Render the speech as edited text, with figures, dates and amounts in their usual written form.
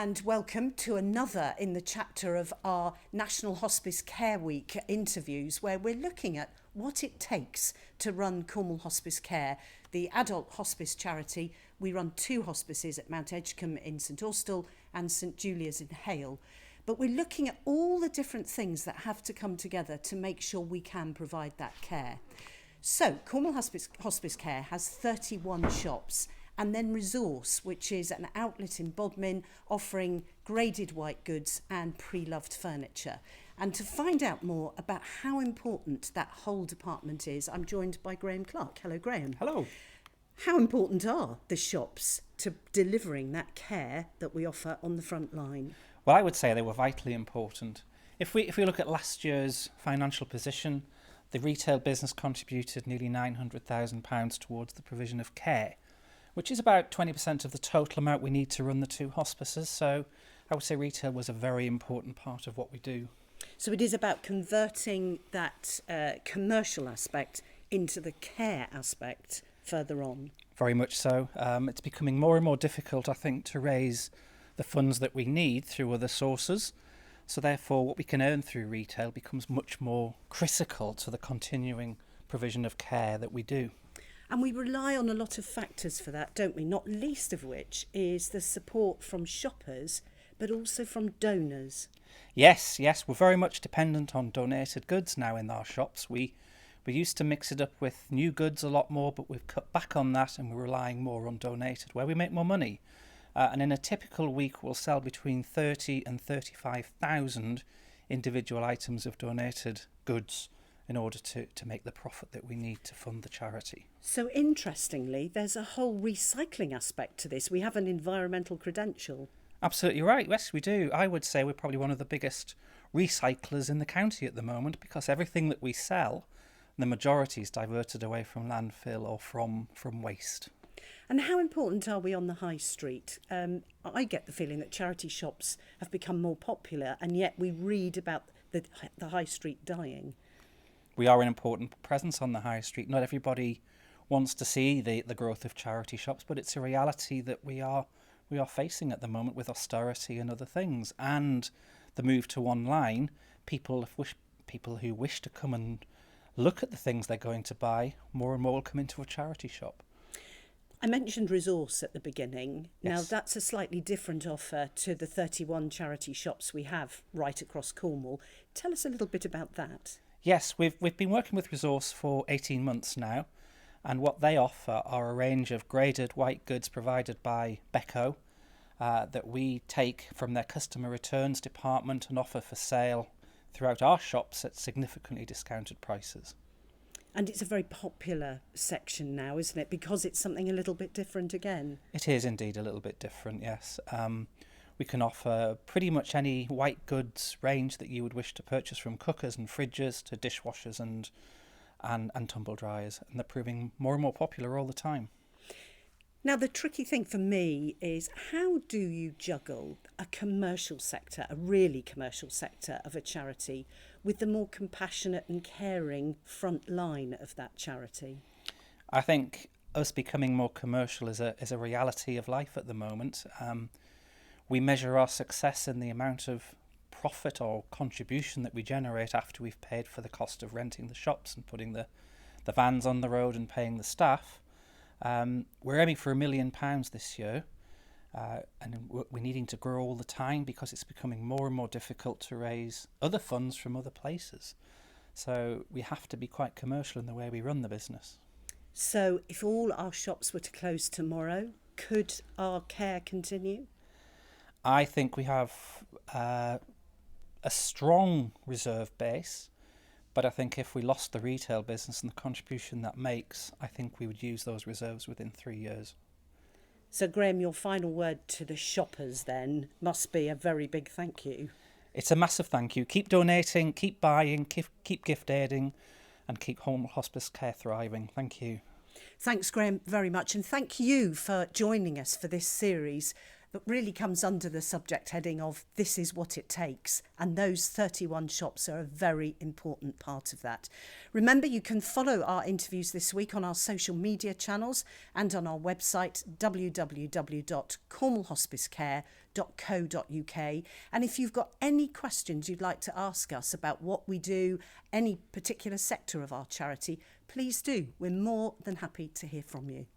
and welcome to another in the chapter of our National Hospice Care Week interviews, where we're looking at what it takes to run Cornwall Hospice Care, the adult hospice charity. We run 2 hospices at Mount Edgecombe in St Austell and St Julia's in Hale. But we're looking at all the different things that have to come together to make sure we can provide that care. So Cornwall Hospice Care has 31 shops, and then Resource, which is an outlet in Bodmin offering graded white goods and pre-loved furniture. And to find out more about how important that whole department is, I'm joined by Graham Clarke. Hello, Graham. Hello. How important are the shops to delivering that care that we offer on the front line? Well, I would say they were vitally important. If we look at last year's financial position, the retail business contributed nearly £900,000 towards the provision of care, which is about 20% of the total amount we need to run the 2 hospices. So I would say retail was a very important part of what we do. So it is about converting that commercial aspect into the care aspect further on. Very much so. It's becoming more and more difficult, I think, to raise the funds that we need through other sources. So therefore, what we can earn through retail becomes much more critical to the continuing provision of care that we do. And we rely on a lot of factors for that, don't we? Not least of which is the support from shoppers, but also from donors. Yes, we're very much dependent on donated goods now in our shops. We used to mix it up with new goods a lot more, but we've cut back on that and we're relying more on donated, where we make more money. And in a typical week, we'll sell between 30 and 35,000 individual items of donated goods in order to make the profit that we need to fund the charity. So interestingly, there's a whole recycling aspect to this. We have an environmental credential. Absolutely right, yes we do. I would say we're probably one of the biggest recyclers in the county at the moment, because everything that we sell, the majority is diverted away from landfill or from waste. And how important are we on the high street? I get the feeling that charity shops have become more popular, and yet we read about the high street dying. We are an important presence on the high street. Not everybody wants to see the growth of charity shops, but it's a reality that we are facing at the moment with austerity and other things, and the move to online. People who wish to come and look at the things they're going to buy, more and more will come into a charity shop. I mentioned Resource at the beginning. Yes. Now, that's a slightly different offer to the 31 charity shops we have right across Cornwall. Tell us a little bit about that. Yes, we've been working with Resource for 18 months now, and what they offer are a range of graded white goods provided by Beko that we take from their customer returns department and offer for sale throughout our shops at significantly discounted prices. And it's a very popular section now, isn't it? Because it's something a little bit different again. It is indeed a little bit different, yes. We can offer pretty much any white goods range that you would wish to purchase, from cookers and fridges to dishwashers and tumble dryers, and they're proving more and more popular all the time. Now, the tricky thing for me is, how do you juggle a commercial sector, a really commercial sector of a charity, with the more compassionate and caring front line of that charity? I think us becoming more commercial is a reality of life at the moment. We measure our success in the amount of profit or contribution that we generate after we've paid for the cost of renting the shops and putting the vans on the road and paying the staff. We're aiming for £1 million this year, and we're needing to grow all the time because it's becoming more and more difficult to raise other funds from other places. So we have to be quite commercial in the way we run the business. So if all our shops were to close tomorrow, could our care continue? I think we have a strong reserve base, but I think if we lost the retail business and the contribution that makes, I think we would use those reserves within 3 years. So, Graham, your final word to the shoppers then must be a very big thank you. It's a massive thank you. Keep donating, keep buying, keep gift aiding, and keep home hospice care thriving. Thank you. Thanks, Graham, very much. And thank you for joining us for this series. that really comes under the subject heading of This is what it takes. And those 31 shops are a very important part of that. Remember, you can follow our interviews this week on our social media channels and on our website, www.cornwallhospicecare.co.uk. And if you've got any questions you'd like to ask us about what we do, any particular sector of our charity, please do. We're more than happy to hear from you.